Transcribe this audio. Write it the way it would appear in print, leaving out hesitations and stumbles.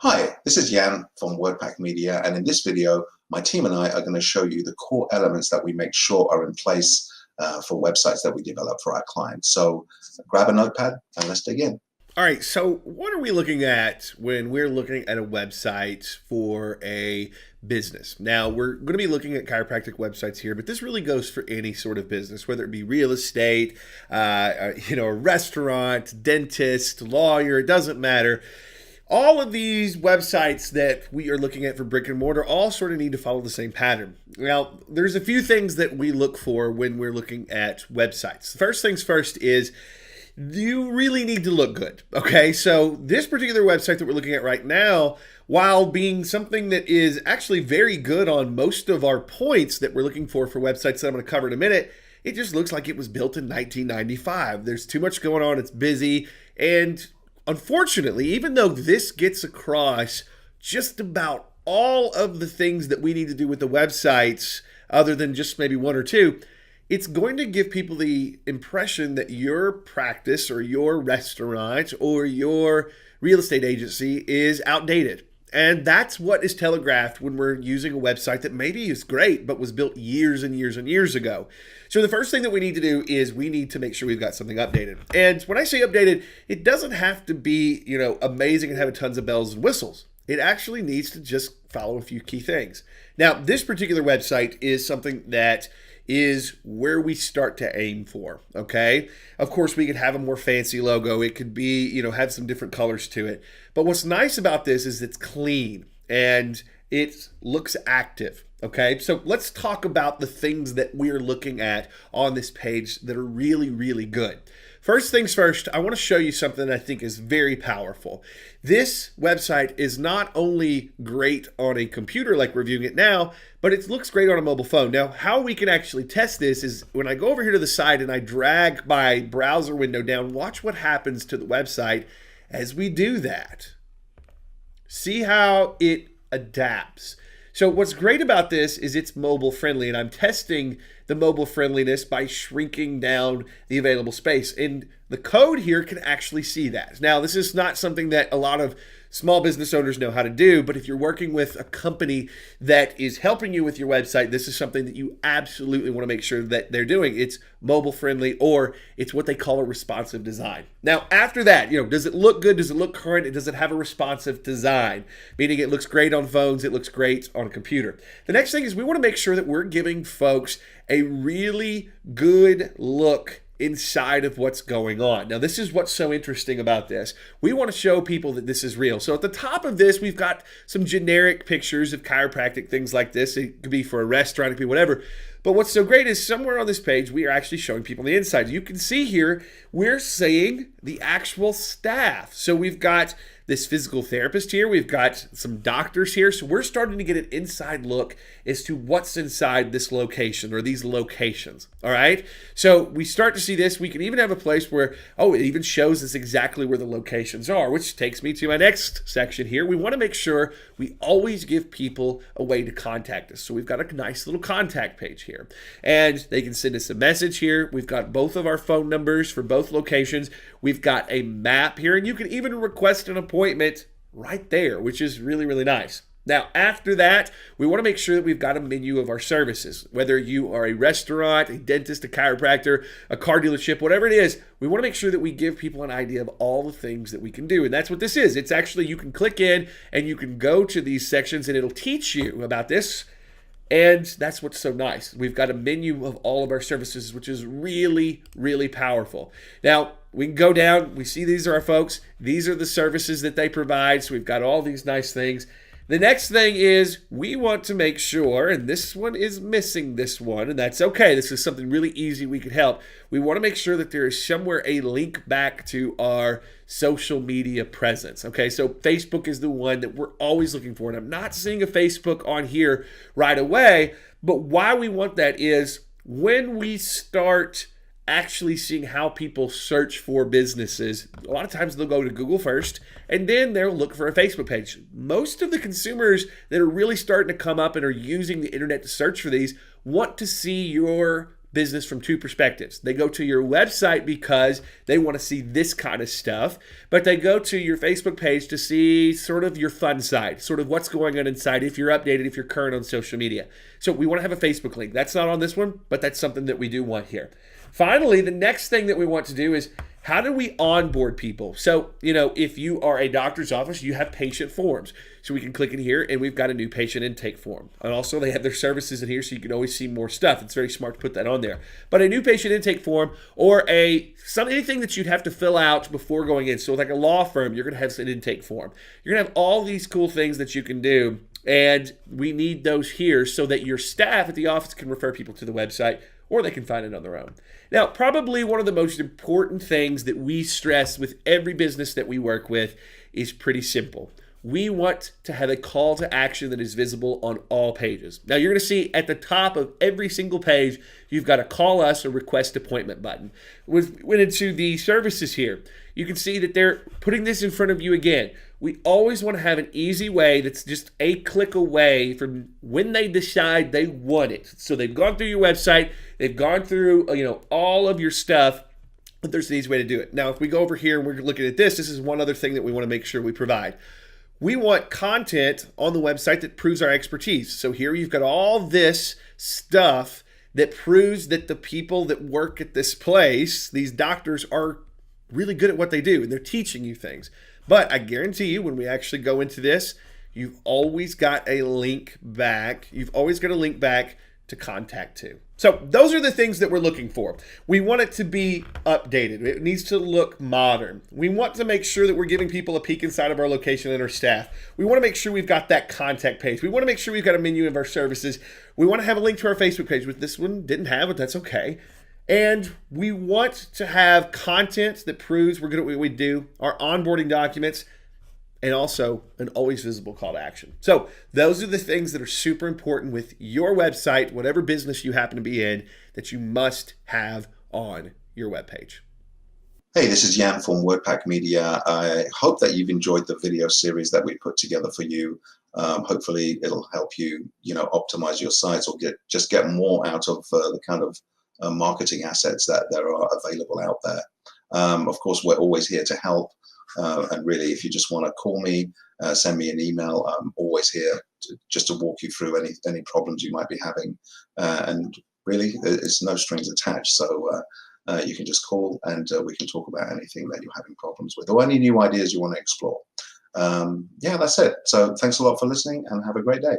Hi, this is Jan from WordPack Media, and in this video, my team and I are going to show you the core elements that we make sure are in place for websites that we develop for our clients. So grab a notepad and let's dig in. All right, so what are we looking at when we're looking at a website for a business? Now, we're going to be looking at chiropractic websites here, but this really goes for any sort of business, whether it be real estate, a restaurant, dentist, lawyer, it doesn't matter. All of these websites that we are looking at for brick and mortar all sort of need to follow the same pattern. Now, there's a few things that we look for when we're looking at websites. The first things first is you really need to look good. Okay, so this particular website that we're looking at right now, while being something that is actually very good on most of our points that we're looking for websites that I'm going to cover in a minute, it just looks like it was built in 1995. There's too much going on, it's busy, and unfortunately, even though this gets across just about all of the things that we need to do with the websites, other than just maybe one or two, it's going to give people the impression that your practice or your restaurant or your real estate agency is outdated. And that's what is telegraphed when we're using a website that maybe is great, but was built years and years and years ago. So the first thing that we need to do is we need to make sure we've got something updated. And when I say updated, it doesn't have to be, amazing and have tons of bells and whistles. It actually needs to just follow a few key things. Now, this particular website is something that is where we start to aim for, okay? Of course, we could have a more fancy logo. It could be, have some different colors to it. But what's nice about this is it's clean and it looks active, okay? So let's talk about the things that we're looking at on this page that are really, really good. First things first, I want to show you something that I think is very powerful. This website is not only great on a computer like we're viewing it now, but it looks great on a mobile phone. Now, how we can actually test this is when I go over here to the side and I drag my browser window down, watch what happens to the website as we do that. See how it adapts. So what's great about this is it's mobile friendly, and I'm testing the mobile friendliness by shrinking down the available space. And the code here can actually see that. Now, this is not something that a lot of small business owners know how to do, but if you're working with a company that is helping you with your website, this is something that you absolutely want to make sure that they're doing. It's mobile friendly, or it's what they call a responsive design. Now, after that, does it look good? Does it look current? Does it have a responsive design? Meaning it looks great on phones, it looks great on a computer. The next thing is we want to make sure that we're giving folks a really good look inside of what's going on. Now, this is what's so interesting about this. We want to show people that this is real. So at the top of this, we've got some generic pictures of chiropractic, things like this. It could be for a restaurant, it could be whatever. But what's so great is somewhere on this page, we are actually showing people the inside. You can see here, we're seeing the actual staff. So we've got this physical therapist here. We've got some doctors here. So we're starting to get an inside look as to what's inside this location or these locations. All right. So we start to see this. We can even have a place where, it even shows us exactly where the locations are, which takes me to my next section here. We want to make sure we always give people a way to contact us. So we've got a nice little contact page here, and they can send us a message here. We've got both of our phone numbers for both locations. We've got a map here, and you can even request an appointment right there, which is really, really nice. Now, after that, we want to make sure that we've got a menu of our services. Whether you are a restaurant, a dentist, a chiropractor, a car dealership, whatever it is, we want to make sure that we give people an idea of all the things that we can do. And that's what this is. It's actually, you can click in and you can go to these sections and it'll teach you about this. And that's what's so nice. We've got a menu of all of our services, which is really, really powerful. Now, we can go down. We see these are our folks. These are the services that they provide. So we've got all these nice things. The next thing is we want to make sure, and this one is missing this one, and that's okay. This is something really easy we could help. We want to make sure that there is somewhere a link back to our social media presence. Okay, so Facebook is the one that we're always looking for, and I'm not seeing a Facebook on here right away, but why we want that is when we start actually seeing how people search for businesses, a lot of times they'll go to Google first and then they'll look for a Facebook page. Most of the consumers that are really starting to come up and are using the internet to search for these want to see your business from two perspectives. They go to your website because they want to see this kind of stuff, but they go to your Facebook page to see sort of your fun side, sort of what's going on inside, if you're updated, if you're current on social media. So we want to have a Facebook link. That's not on this one, but that's something that we do want here. Finally, the next thing that we want to do is, how do we onboard people? So, if you are a doctor's office, you have patient forms. So we can click in here and we've got a new patient intake form. And also they have their services in here so you can always see more stuff. It's very smart to put that on there. But a new patient intake form or anything that you'd have to fill out before going in. So like a law firm, you're going to have an intake form. You're going to have all these cool things that you can do. And we need those here so that your staff at the office can refer people to the website, or they can find it on their own. Now, probably one of the most important things that we stress with every business that we work with is pretty simple. We want to have a call to action that is visible on all pages. Now, you're going to see at the top of every single page, you've got a call us or request appointment button. Went into the services here. You can see that they're putting this in front of you again. We always want to have an easy way that's just a click away from when they decide they want it. So they've gone through your website, they've gone through all of your stuff, but there's an easy way to do it. Now, if we go over here and we're looking at this is one other thing that we want to make sure we provide. We want content on the website that proves our expertise. So here you've got all this stuff that proves that the people that work at this place, these doctors, are really good at what they do and they're teaching you things. But I guarantee you, when we actually go into this, you've always got a link back. You've always got a link back to Contact To. So those are the things that we're looking for. We want it to be updated. It needs to look modern. We want to make sure that we're giving people a peek inside of our location and our staff. We want to make sure we've got that contact page. We want to make sure we've got a menu of our services. We want to have a link to our Facebook page, which this one didn't have, but that's okay. And we want to have content that proves we're good at what we do, our onboarding documents, and also an always visible call to action. So those are the things that are super important with your website, whatever business you happen to be in, that you must have on your webpage. Hey, this is Jan from WordPak Media. I hope that you've enjoyed the video series that we put together for you. Hopefully it'll help you, optimize your sites or get more out of the kind of marketing assets that there are available out there. Of course, we're always here to help. And really, if you just want to call me, send me an email, I'm always here just to walk you through any problems you might be having. And really, it's no strings attached. So you can just call and we can talk about anything that you're having problems with or any new ideas you want to explore. Yeah, that's it. So thanks a lot for listening and have a great day.